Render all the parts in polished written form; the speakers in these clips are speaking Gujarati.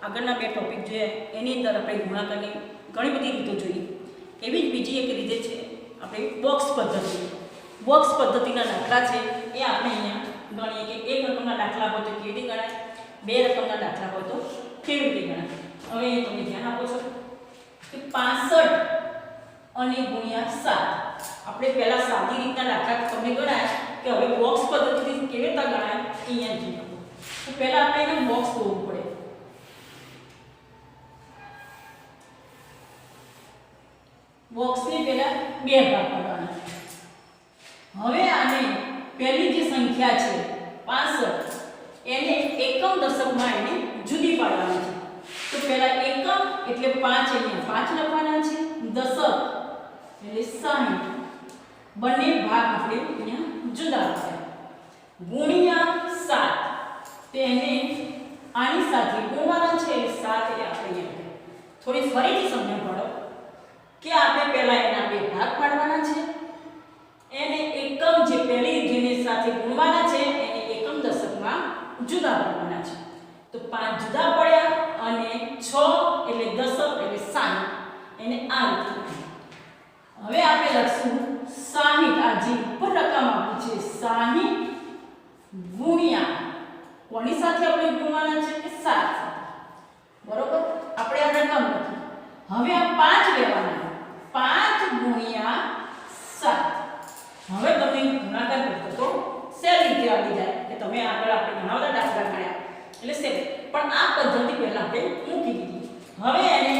આગળના બે ટોપિક જોઈએ એની અંદર આપણે ગુણાકારની ઘણી બધી રીતો જોઈએ. એવી જ બીજી એક રીત છે આપણે બોક્સ પદ્ધતિ. બોક્સ પદ્ધતિના દાખલા છે એ આપણે અહીંયા ગણીએ કે એક રકમના દાખલા હોય તો કેવી રીતે ગણાય, બે રકમના દાખલા હોય તો કેવી રીતે ગણાય. હવે તમે ધ્યાન આપો છો કે 65 અને ગુણ્યા 7 આપણે પહેલા સાદી રીતના દાખલા તમને ગણાય કે હવે બોક્સ પદ્ધતિથી કેવી રીતે ગણાય અહીંયા જોઈએ. તો પહેલા આપણે એને બોક્સ દોરવું પડે. બોક્સને પહેલા બે ભાગ કરવાના. હવે આને પહેલી જે સંખ્યા છે 65 એને એકમ દશકમાં એને જુદી પાડવાની છે. તો પહેલા એકમ એટલે 5 અહીંયા 5 લખવાના છે, દશક એટલે 60 બંને ભાગ આપણે અહીંયા જુદા રાખ્યા. ગુણ્યા 7 તેને આની સાથે ગુણવાના છે એટલે 7 એ આપણે થોડી ફરીથી સમજણ પડો કે આપણે પહેલા એના બે ભાગ પાડવાના છે, એને એકમ જે પહેલી જેની સાથે ગુણવાના છે એને એકમ દશકમાં જુદા પાડવાના છે. તો 5 જુદા પડ્યા અને 6 એટલે દશક એટલે 60 એને આ રીતે. હવે આપણે લખશું 60 આ જે ઉપર રકમ આપી છે 60 ગુણ્યા કોની સાથે આપણે ગુણવાના છે કે 7 સાથે. બરોબર, આપણે આ રકમ લખી. હવે આ 5 લેવાના, 5 ગુણ્યા 7. હવે તમે ગુણાકાર કરતો તો સહેલી રીતે આવી જાય કે તમે આગળ આપણે ઘણા બધા દાખલા કર્યા એટલે સહેલી, પણ આ પદ્ધતિ પહેલા આપણે મૂકી દીધી. હવે એને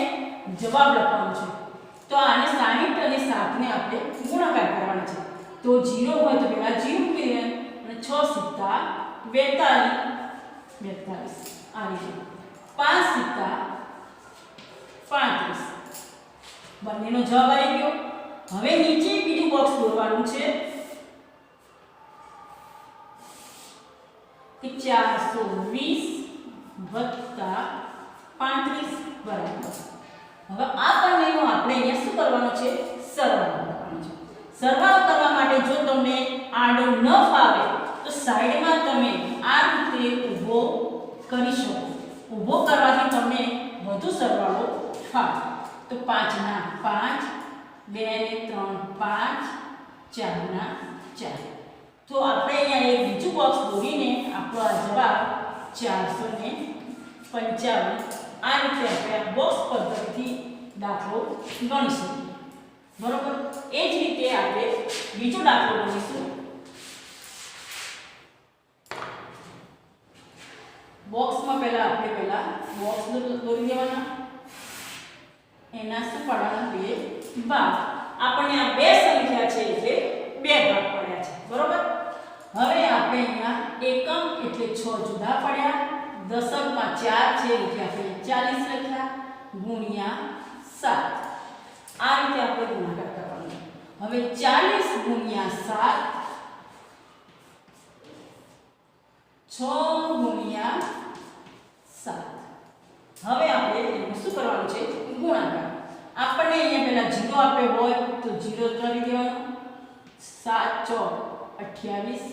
જવાબ લખવાનો છે. તો આને 60 અને 7 ને આપણે ગુણાકાર કરવાનો છે. તો 0 હોય તો પહેલા 0 મૂકીએ અને 6 સિત્તા 42 આ રીતે, 5 સિત્તા 35 બંનેનો જવાબ આવી ગયો. હવે નીચે બીજું બોક્સ દોરવાનું છે કે 420 વત્તા 35 બરાબર. હવે આ બંનેનો આપણે અહીંયા શું કરવાનો છે, સરવાળો કરવાનો છે. સરવાળો કરવા માટે જો તમને આડો ન ફાવે તો સાઈડમાં તમે આ રીતે ઊભો કરી શકો. ઊભો કરવાથી તમને વધુ સરવાળો ફાવે. તો 5 ના 5, 2 ને 3 5, 4 ના 4. તો આપણે અહીંયા એક બીજું બોક્સ દોરીને આપણો આ જવાબ 455 આ રીતે આપણે આ બોક્સ પદ્ધતિથી દાખલો ગણી શકીએ. બરોબર, એ જ રીતે આપણે બીજો દાખલો ગણીશું. બોક્સમાં પહેલા બોક્સ દોરી દેવાના, એના શું પાડવાના, બે ભાગ. આપણને આ બે સંખ્યા છે એટલે બે ભાગ પડ્યા છે. બરોબર, હવે આપણે અહીંયા એકમ એટલે 6 જુદા પડ્યા, દશકમાં 4 છે એટલે આપણે 40 લખ્યા ગુણ્યા 7. આ રીતે આપણે ગુણાકાર કરવાનો. હવે 40 ગુણ્યા 7 6 ગુણ્યા 7. હવે આપણે એનું શું કરવાનું છે, ગુણાકાર. આપણને અહીંયા પહેલા 0 આપ્યો હોય તો 0 કરી દેવાનો. 7 ચોક 28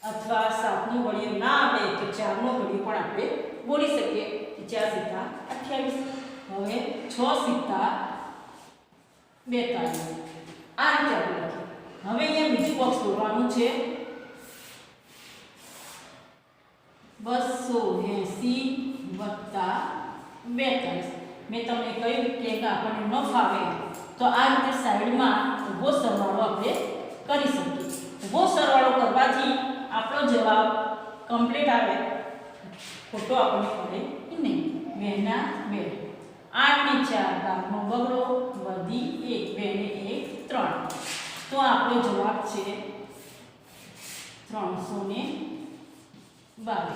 અથવા 7 નો ઘડિયો ના આપે તો 4 નો ઘડિયો પણ આપણે બોલી શકીએ. 4 સિત્તા 28. હવે 6 સિત્તા 42 આ રીતે આપણે લખીએ. હવે અહીંયા બીજું બોક્સ દોરવાનું છે 280 વત્તા 42. મેં તમને કહ્યું કે આપણને ન ફાવે તો આ રીતે સાઈડમાં ઊભો સરવાળો આપણે કરી શકીએ. ઊભો સરવાળો કરવાથી આપણો જવાબ કમ્પ્લીટ આવે, ખોટો આપણને પડે નહીં. 2 ના 2, 8 ને 4 12નો બગડો વધી 1, 2 ને 1 3. તો આપણો જવાબ છે 322.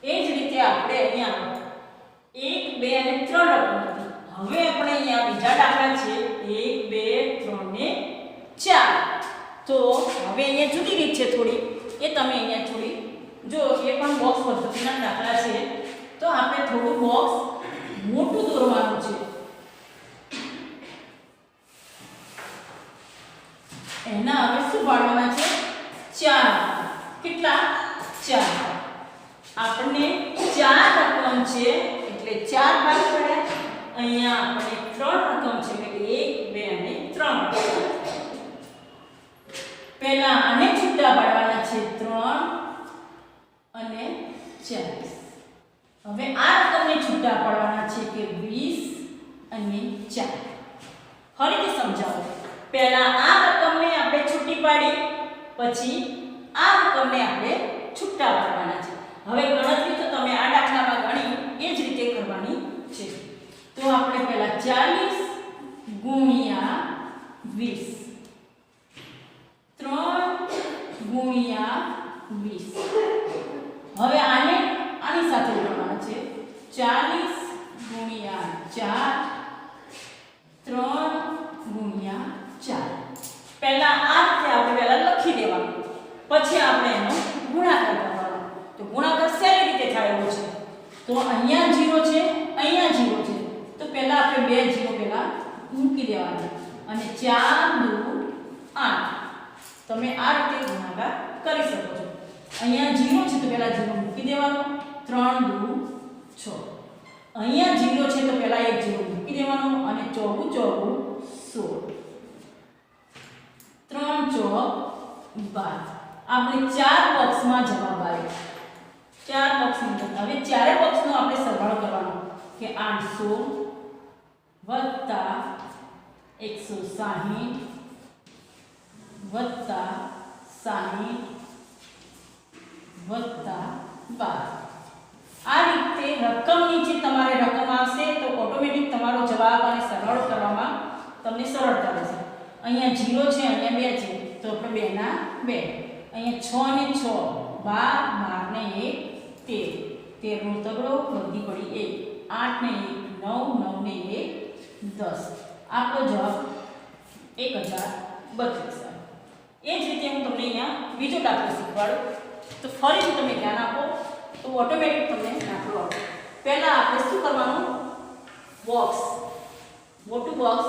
એ જ રીતે આપણે અહીંયા 1, 2 અને 3 રકમ હતી. હવે આપણે અહીંયા બીજા દાખલા છે 1, 2, 3 ને 4. તો હવે અહીંયા જુદી રીત છે થોડી, એ તમે અહીંયા થોડી જો. એ પણ બોક્સ પદ્ધતિના દાખલા છે તો આપણે થોડું બોક્સ મોટું દોરવાનું છે. એના હવે શું પાડવાના છે, 4. કેટલા 4 ભાગ પડ્યા. અહીંયા આપણે 3 રકમ છે એટલે 1 2 અને 3. પહેલા આને છૂટા પાડવાના છે 3 અને 40. હવે આ રકમને છૂટા પાડવાના છે કે 20 અને 4. ફરીથી સમજાવો. પહેલા આ રકમને આપણે છૂટી પાડી, પછી આ રકમને આપણે છૂટા પાડવાના છે. હવે ગણતરી તો તમે આ દાખલામાં ગણી એ જ રીતે કરવાની છે. તો આપણે પહેલા 40 ગુણ્યા 20, 3 ગુણ્યા 20. હવે આને આની સાથે જોડવાના છે. 40 ગુણ્યા 4, 3 ગુણ્યા 4. પહેલા આ રીતે આપણે પહેલા લખી દેવાનું, પછી આપણે એનો ગુણાકાર કરવાનો. તો ગુણાકાર કેવી રીતે થાય એવો છે. તો અહીંયા 0 છે, અહીંયા 0 છે, તો પહેલા આપણે બે 0 પહેલા મૂકી દેવાના અને 4 દુ 8. તમે આ રીતે ગુણાકાર કરી શકો છો. અહીંયા 0 છે તો પહેલા 0 મૂકી દેવાનો, 3 દુ 6. અહીંયા 0 છે તો પહેલા એક 0 મૂકી દેવાનો અને 4 4 16. 3 4 12. આપણે 4 બોક્સમાં જવાબ આવ્યો. 4 બોક્સની અંદર હવે ચારે બોક્સનો આપણે સરવાળો કરવાનો કે 800 વત્તા 160 વત્તા 60 વત્તા 12. આ રીતે રકમ નીચે તમારે રકમ આવશે તો ઓટોમેટિક તમારો જવાબ અને સરવાળો કરવામાં તમને સરળતા રહેશે. અહીંયા 0 છે, અહીંયા 2 છે, તો આપણે 2 ના 2. અહીંયા 6 ને 6, 12 12 ને 1 13, 13 નો તગડો વધી પડી 1, 8 ને 1 9, 9 ને 1 10. આપણો જવાબ 1032. એ જ રીતે હું તમને અહીંયા બીજો દાખલો શીખવાડું. તો ફરીથી તમે ધ્યાન આપો તો ઓટોમેટિક તમને દાખલો આવશે. પહેલા આપણે શું કરવાનું, બોક્સ, મોટું બોક્સ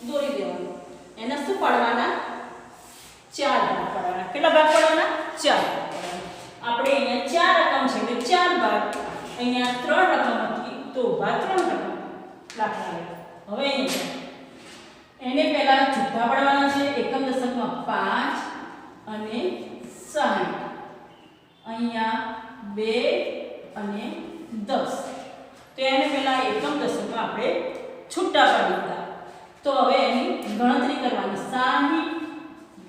દોરી દેવાનું. એને શું પાડવાના, 4 ભાગ પાડવાના. કેટલા ભાગ પાડવાના, 4 ભાગ પાડવાના. આપણે અહીંયા 4 રકમ છે એટલે 4 ભાગ. અહીંયા 3 રકમ હતી તો ઉભા 3 રકમ દાખલા. હવે એને પહેલા છૂટા પાડવાના છે. એકમ દશકમાં 5 અને 60. અહીંયા 2 અને 10. તો એને પહેલા એકમ દશકમાં આપણે છૂટા પાડી દીધા. તો હવે એની ગણતરી કરવાની. 60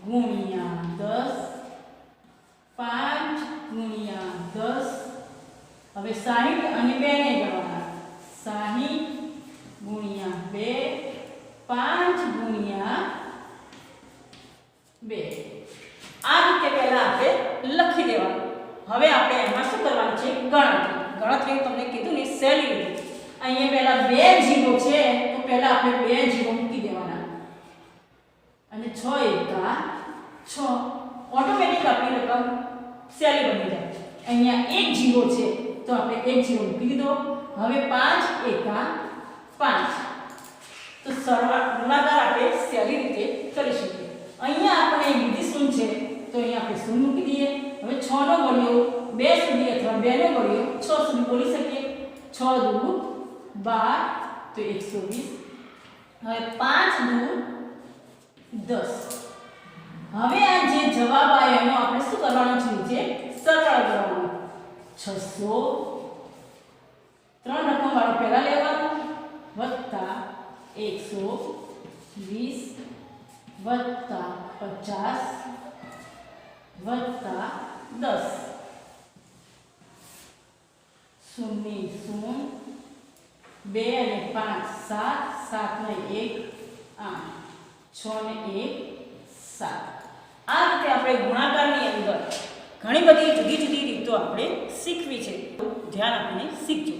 ગુણ્યા 10, 5 ગુણ્યા 10. હવે 60 અને 2 ને ગણવાના. 60 ગુણ્યા 2, 5 ગુણ્યા 2. આ રીતે પહેલા આપણે લખી દેવાનું. હવે આપણે એમાં શું કરવાનું છે, ગણતરી. ગણતરી તમને કીધું ને સહેલી રીતે. અહીંયા પહેલા 2 0 છે તો પહેલા આપણે 2 0 મૂકી દેવાના અને 6 એકા 6. ઓટોમેટિક આપણી રકમ સહેલી બની જાય. અહીંયા 1 0 છે તો આપણે 1 0 મૂકી દીધો. હવે 5 એકા 5. તો ગુણાકાર આપણે સહેલી રીતે કરી શકીએ. અહીંયા આપણે બીજી શૂન છે તો અહીંયા આપણે શૂન મૂકી દઈએ. હવે 6 નો ગણ્યો 2 સુધી અથવા 2 નો ગણ્યો 6 સુધી બોલી શકીએ. 6 દુ 12 તો 120. હવે 5 દુ 10. હવે આ જે જવાબ આવ્યો એનો આપણે શું કરવાનું છે, નીચે સરવાળો કરવાનો. 600 3 રકમ વાળો પહેલા લેવાનો વત્તા 120 વત્તા 50 વત્તા 10. 0 0 2 અને 5 7, 7 ને 1 8, 6 ને 1 7. આ રીતે આપણે ગુણાકારની અંદર ઘણી બધી જુદી જુદી રીતો આપણે શીખવી છે. ધ્યાન આપીને શીખજો.